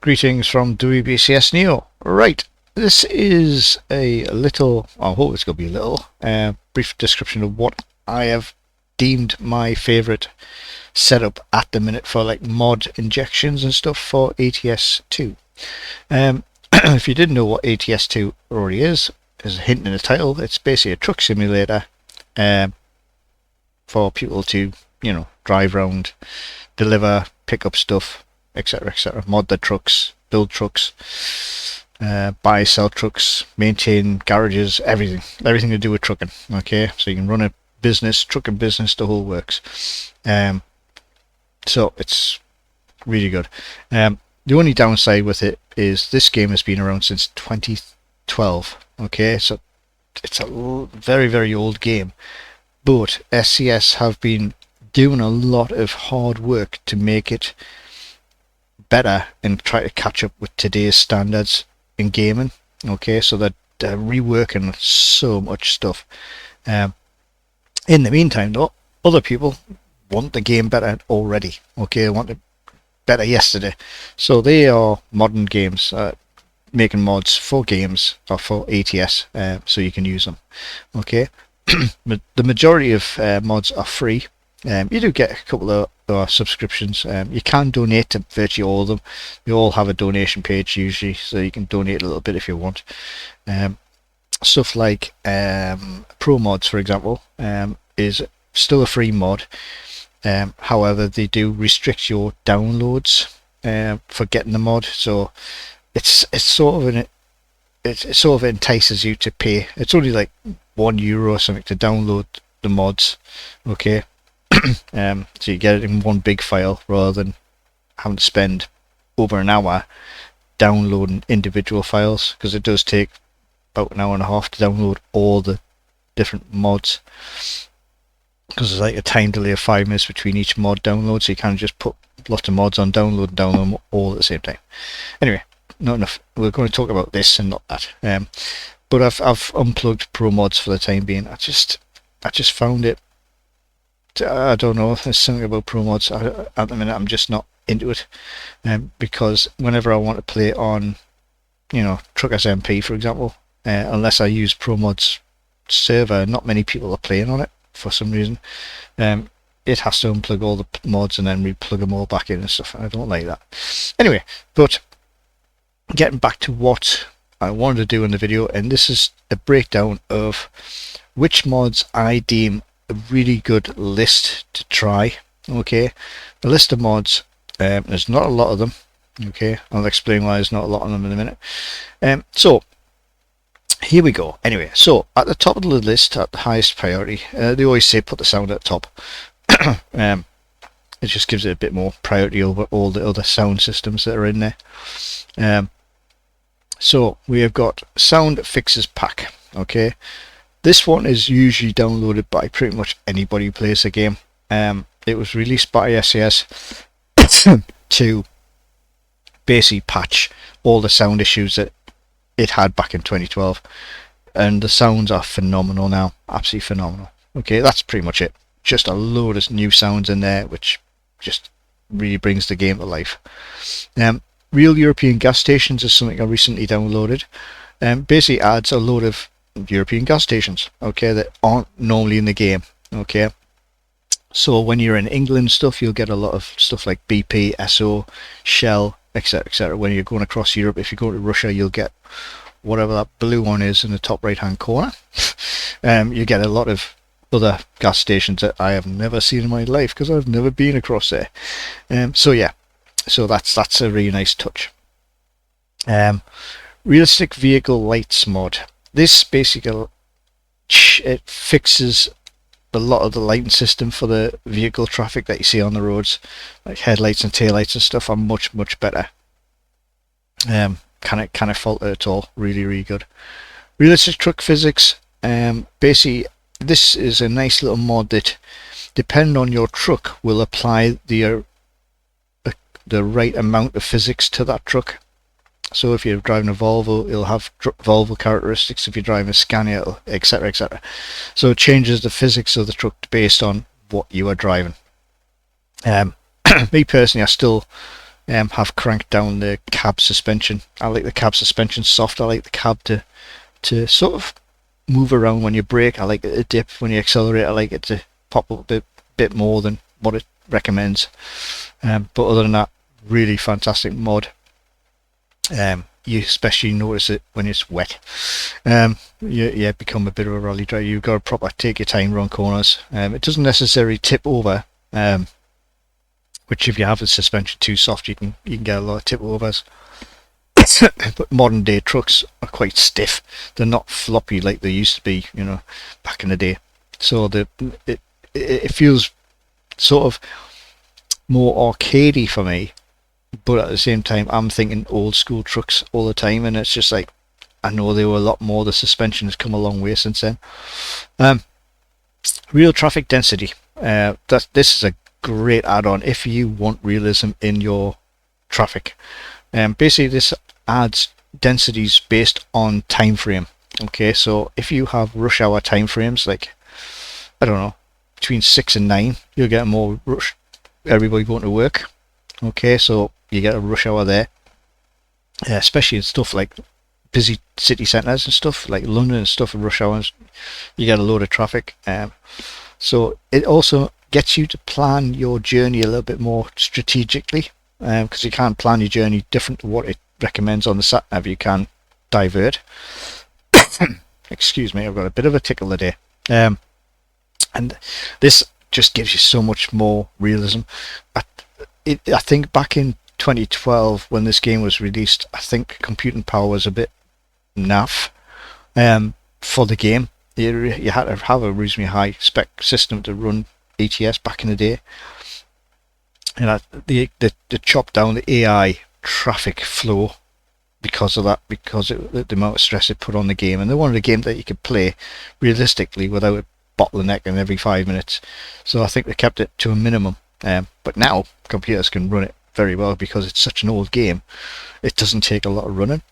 Greetings from WBCS Neo. Right, this is a little, I hope it's going to be a little, brief description of what I have deemed my favourite setup at the minute for like mod injections and stuff for ATS2. If you didn't know what ATS2 already is, there's a hint in the title. It's basically a truck simulator for people to, drive around, deliver, pick up stuff, etc., etc. Mod their trucks, build trucks, buy, sell trucks, maintain garages, everything to do with trucking. Okay, so you can run a business, trucking business, the whole works. So it's really good. The only downside with it is this game has been around since 2012. Okay, so it's a very, very old game, but SCS have been doing a lot of hard work to make it better and try to catch up with today's standards in gaming. Okay, so they're reworking so much stuff. In the meantime, though, other people want the game better already. Okay, they want it better yesterday, so they are modern games, making mods for games or for ATS, so you can use them. Okay, the majority of mods are free. You do get a couple of subscriptions. You can donate to virtually all of them. They all have a donation page usually, so you can donate a little bit if you want. Stuff like Pro Mods, for example, is still a free mod. However, they do restrict your downloads for getting the mod, so it's sort of entices you to pay. It's only like €1 or something to download the mods. Okay. So you get it in one big file rather than having to spend over an hour downloading individual files, because it does take about an hour and a half to download all the different mods, because there's like a time delay of 5 minutes between each mod download, so you can't just put lots of mods on download and download them all at the same time. Anyway, not enough. We're going to talk about this and not that. But I've unplugged Pro Mods for the time being. I just found it, I don't know, there's something about Pro Mods at the minute I'm just not into it, because whenever I want to play on, Truckers MP, for example, unless I use Pro Mods server, not many people are playing on it for some reason. It has to unplug all the mods and then replug them all back in and stuff. I don't like that. Anyway, but getting back to what I wanted to do in the video, and this is a breakdown of which mods I deem a really good list to try. Okay, a list of mods, there's not a lot of them. Okay, I'll explain why there's not a lot of them in a minute. So here we go. Anyway, so at the top of the list, at the highest priority, they always say put the sound at the top. It just gives it a bit more priority over all the other sound systems that are in there. So we have got Sound Fixes Pack. Okay, this one is usually downloaded by pretty much anybody who plays the game. It was released by SCS to basically patch all the sound issues that it had back in 2012, and the sounds are phenomenal now, absolutely phenomenal. Okay, that's pretty much it. Just a load of new sounds in there, which just really brings the game to life. Real European Gas Stations is something I recently downloaded. Basically adds a load of European gas stations, okay, that aren't normally in the game. Okay, so when you're in England stuff, you'll get a lot of stuff like BP, Esso, Shell, etc., etc. When you're going across Europe, if you go to Russia, you'll get whatever that blue one is in the top right hand corner. You get a lot of other gas stations that I have never seen in my life because I've never been across there. So yeah, so that's a really nice touch. Realistic Vehicle Lights mod. This basically it fixes a lot of the lighting system for the vehicle traffic that you see on the roads, like headlights and taillights and stuff, are much better. Can I fault it at all? Really, really good. Realistic Truck Physics. Basically, this is a nice little mod that, depending on your truck, will apply the right amount of physics to that truck. So if you're driving a Volvo, it'll have Volvo characteristics. If you're driving a Scania, etc., etc. So it changes the physics of the truck based on what you are driving. Me personally, I still have cranked down the cab suspension. I like the cab suspension soft. I like the cab to sort of move around when you brake. I like it to dip when you accelerate. I like it to pop up a bit more than what it recommends. But other than that, really fantastic mod. You especially notice it when it's wet. You become a bit of a rally driver. You've got to proper take your time around corners. It doesn't necessarily tip over, which if you have the suspension too soft, you can get a lot of tip overs. But modern day trucks are quite stiff. They're not floppy like they used to be, back in the day. So it feels sort of more arcadey for me. But at the same time, I'm thinking old school trucks all the time, and it's just like, I know they were a lot more. The suspension has come a long way since then. Real traffic density. This is a great add-on if you want realism in your traffic. Basically, this adds densities based on time frame. Okay, so if you have rush hour time frames, like, I don't know, between 6 and 9, you'll get more rush. Everybody going to work. Okay, so you get a rush hour there, especially in stuff like busy city centres and stuff like London and stuff. In rush hours, you get a load of traffic. So it also gets you to plan your journey a little bit more strategically, because you can't plan your journey different to what it recommends on the sat nav. You can divert. Excuse me, I've got a bit of a tickle today. And this just gives you so much more realism. I think back in 2012 when this game was released, I think computing power was a bit naff for the game. You had to have a reasonably high spec system to run ETS back in the day. And they chopped down the AI traffic flow because of that, because the amount of stress it put on the game. And they wanted a game that you could play realistically without bottlenecking every 5 minutes. So I think they kept it to a minimum. But now computers can run it very well because it's such an old game. It doesn't take a lot of running.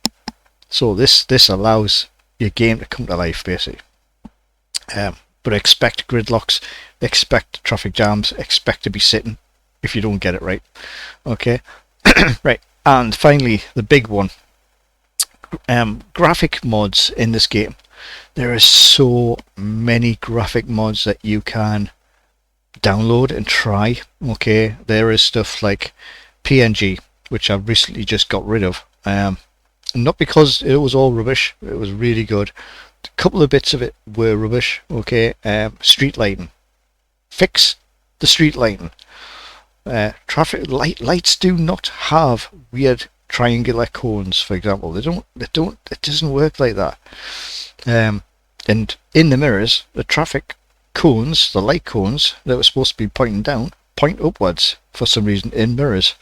So this allows your game to come to life, basically. But expect gridlocks, expect traffic jams, expect to be sitting if you don't get it right. Okay, right. And finally, the big one. Graphic mods in this game. There are so many graphic mods that you can download and try. Okay, there is stuff like PNG, which I've recently just got rid of. Not because it was all rubbish, it was really good. A couple of bits of it were rubbish. Okay, street lighting. Fix the street lighting. Traffic lights do not have weird triangular cones, for example. They don't. It doesn't work like that. And in the mirrors, the traffic cones, the light cones that were supposed to be pointing down, point upwards for some reason in mirrors.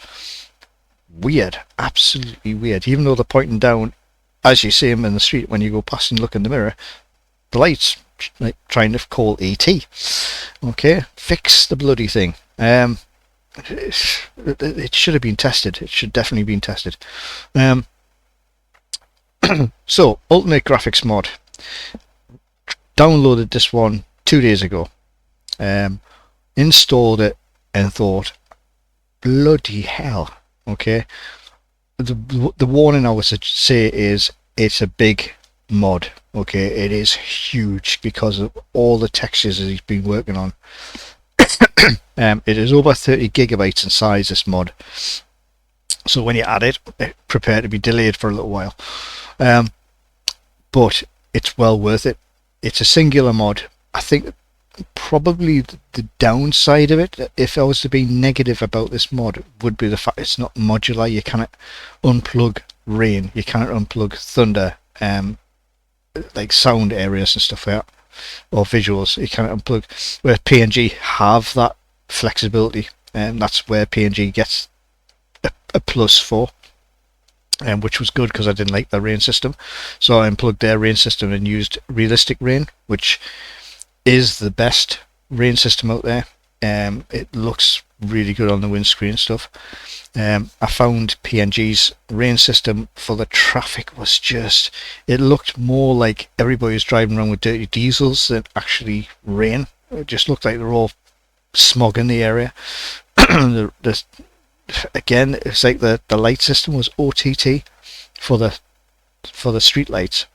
Weird, absolutely weird. Even though they're pointing down, as you see them in the street when you go past and look in the mirror, the light's like trying to call ET. Okay, fix the bloody thing. It should have been tested. It should definitely been tested. So, Ultimate Graphics Mod. Downloaded this one 2 days ago. Installed it and thought, bloody hell. Okay. The warning I would say is it's a big mod. Okay, it is huge because of all the textures that he's been working on. It is over 30 gigabytes in size, this mod. So when you add it, prepare to be delayed for a little while. But it's well worth it. It's a singular mod. I think probably the downside of it, if I was to be negative about this mod, would be the fact it's not modular. You cannot unplug rain. You cannot unplug thunder, like sound areas and stuff like that, or visuals. You cannot unplug. Where PNG have that flexibility, and that's where PNG gets a plus for. Which was good because I didn't like the rain system, so I unplugged their rain system and used realistic rain, which is the best rain system out there. It looks really good on the windscreen and stuff. I found PNG's rain system for the traffic was just, it looked more like everybody was driving around with dirty diesels than actually rain. It just looked like they're all smog in the area. again, it's like the light system was OTT for the street lights,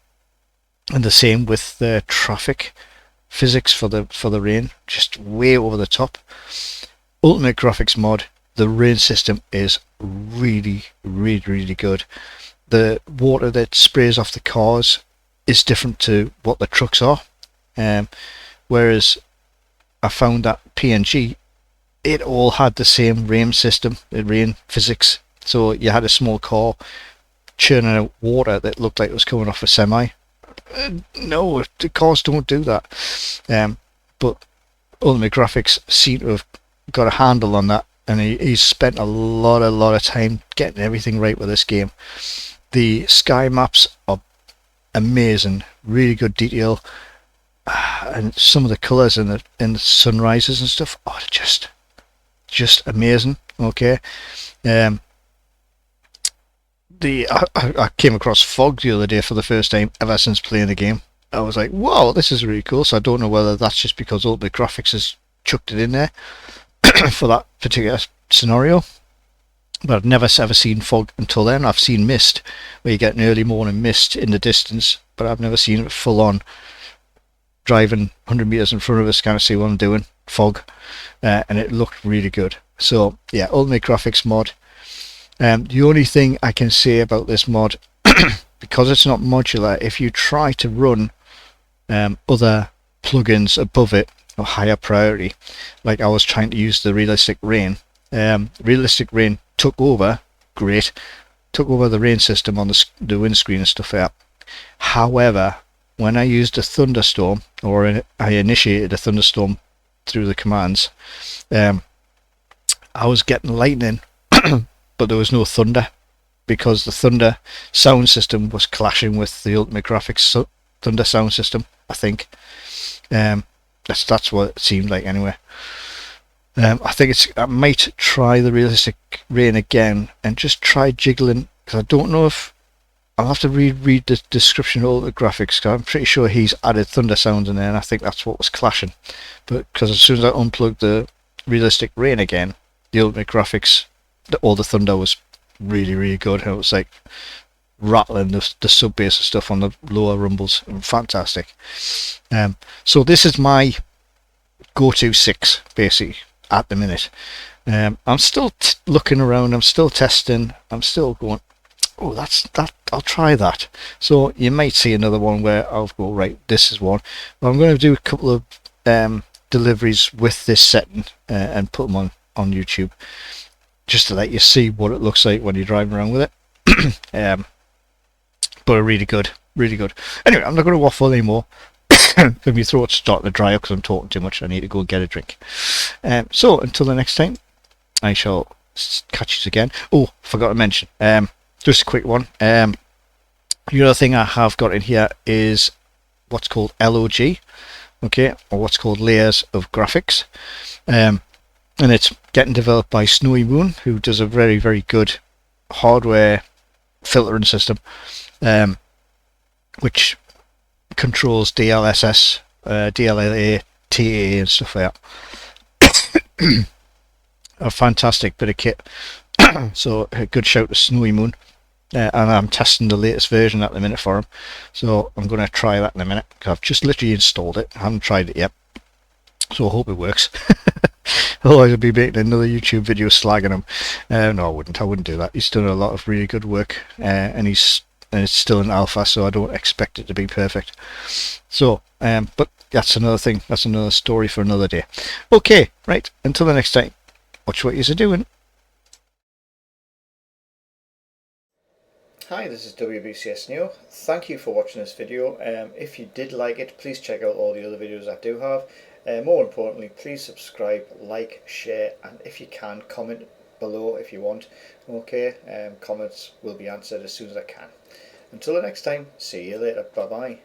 and the same with the traffic physics for the rain, just way over the top. Ultimate graphics mod, the rain system is really, really, really good. The water that sprays off the cars is different to what the trucks are, whereas I found that PNG, it all had the same rain system, the rain physics. So you had a small car churning out water that looked like it was coming off a semi. No, the cars don't do that. But Ultimate Graphics seem to have got a handle on that, and he's spent a lot of time getting everything right with this game. The sky maps are amazing, really good detail, and some of the colours in the sunrises and stuff are just amazing. Okay, I came across fog the other day for the first time ever since playing the game. I was like, wow, this is really cool. So I don't know whether that's just because Ultimate Graphics has chucked it in there for that particular scenario. But I've never ever seen fog until then. I've seen mist, where you get an early morning mist in the distance, but I've never seen it full on driving 100 meters in front of us, kind of see what I'm doing, fog, and it looked really good. So yeah, Ultimate Graphics mod. The only thing I can say about this mod, because it's not modular, if you try to run other plugins above it of higher priority, like I was trying to use the Realistic Rain, Realistic Rain took over the rain system on the windscreen and stuff like that. However, when I used a thunderstorm, or I initiated a thunderstorm through the commands, I was getting lightning, but there was no thunder, because the thunder sound system was clashing with the Ultimate Graphics thunder sound system, I think. That's what it seemed like anyway. I think I might try the Realistic Rain again and just try jiggling, because I don't know if I'll have to read the description of all the graphics, because I'm pretty sure he's added thunder sounds in there, and I think that's what was clashing. But because as soon as I unplugged the Realistic Rain again, the Ultimate Graphics, all the thunder was really, really good. And it was like rattling the sub bass and stuff on the lower rumbles. Fantastic. So this is my go-to 6 basically at the minute. I'm still looking around, I'm still testing, I'm still going, oh, that's that, I'll try that. So you might see another one where I'll go, right, this is one. But I'm going to do a couple of deliveries with this setting and put them on YouTube, just to let you see what it looks like when you're driving around with it. But really good, really good. Anyway, I'm not going to waffle anymore. Because my throat's starting to dry up because I'm talking too much. I need to go and get a drink. So until the next time, I shall catch you again. Oh, forgot to mention, just a quick one. The other thing I have got in here is what's called LOG, okay, or what's called layers of graphics, and it's getting developed by Snowy Moon, who does a very, very good hardware filtering system, which controls DLSS, DLLA, TAA and stuff like that. A fantastic bit of kit. So a good shout to Snowy Moon. And I'm testing the latest version at the minute for him. So I'm going to try that in a minute, because I've just literally installed it. I haven't tried it yet. So I hope it works. Otherwise I'd be making another YouTube video slagging him. No, I wouldn't do that. He's done a lot of really good work, and it's still in alpha, so I don't expect it to be perfect. So, but that's another thing. That's another story for another day. Okay, right. Until the next time, watch what you're doing. Hi, this is WBCS Neo. Thank you for watching this video. If you did like it, please check out all the other videos I do have. More importantly, please subscribe, like, share, and if you can, comment below if you want. Okay, comments will be answered as soon as I can. Until the next time, see you later. Bye bye.